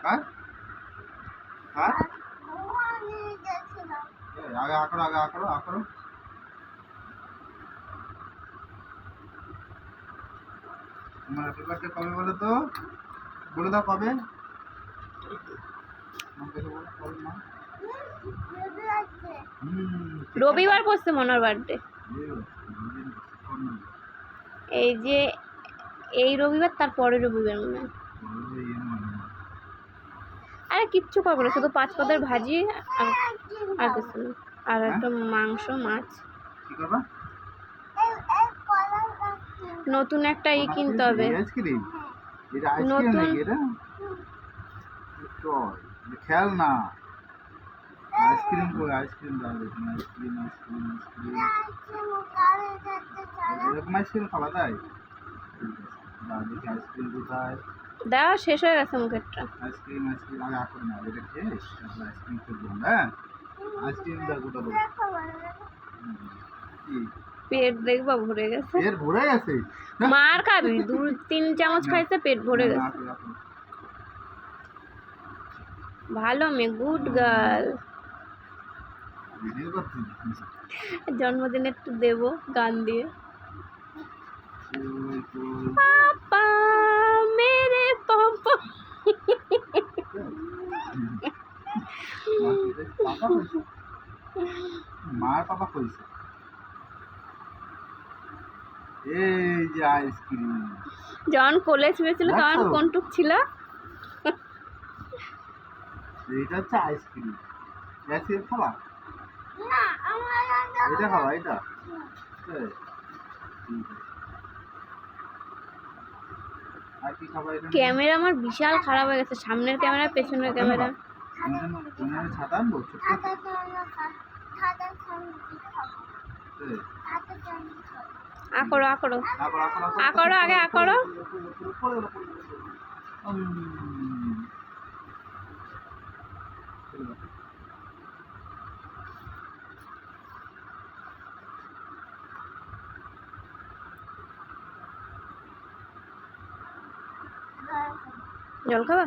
হ্যাঁ হ্যাঁ আগে আঁকড়ো তোমার হ্যাপি বার্থডে কবে বলো তো, বলে দাও কবে। রবিবার পড়ছে মনার বার্থডে। এই যে এই রবিবার, তার পরের রবিবার মনে হয়। আরে কিচ্ছু করবো না, শুধু 5 পদের ভাজি আর কিছু না, আর একটা মাংস মাছ। নতুন একটা কিনতে হবে, নতুন খেয়াল না। আইসক্রিম করে আইসক্রিম দাও, দেখুন আইসক্রিম এরকম আইসক্রিম খাওয়া যায়। দেখি আইসক্রিম কোথায়, দেওয়া শেষ হয়ে গেছে মুখেরটা। আইসক্রিম আগে আসুন না, এটা খেয়ে আইসক্রিম করবো। হ্যাঁ আইসক্রিম দাও গোটা দাও। পেট দেখবা ভরে গেছে, পেট ভরে গেছে। মার খাবি, 2-3 চামচ খাইছে, পেট ভরে গেছে। ভালো মেয়ে, গুড গার্ল। জন্মদিনে একটু দেবো গান দিয়ে। পাপা মেরে পাপা। মার পাপা কইছে এই যে আইসক্রিম। যখন কোলে শুয়েছিল তখন কোনটুক ছিল? এইটা হচ্ছে আইসক্রিম। আইসক্রিম খাবা? এটা খাবা, এটা ক্যামেরা আমার বিশাল খারাপ হয়ে গেছে, সামনের ক্যামেরা পেছনের ক্যামেরা। ছাতা আনবো, আকড়ো আকড়ো আকড়ো, আগে আকড়ো। জল খাবা?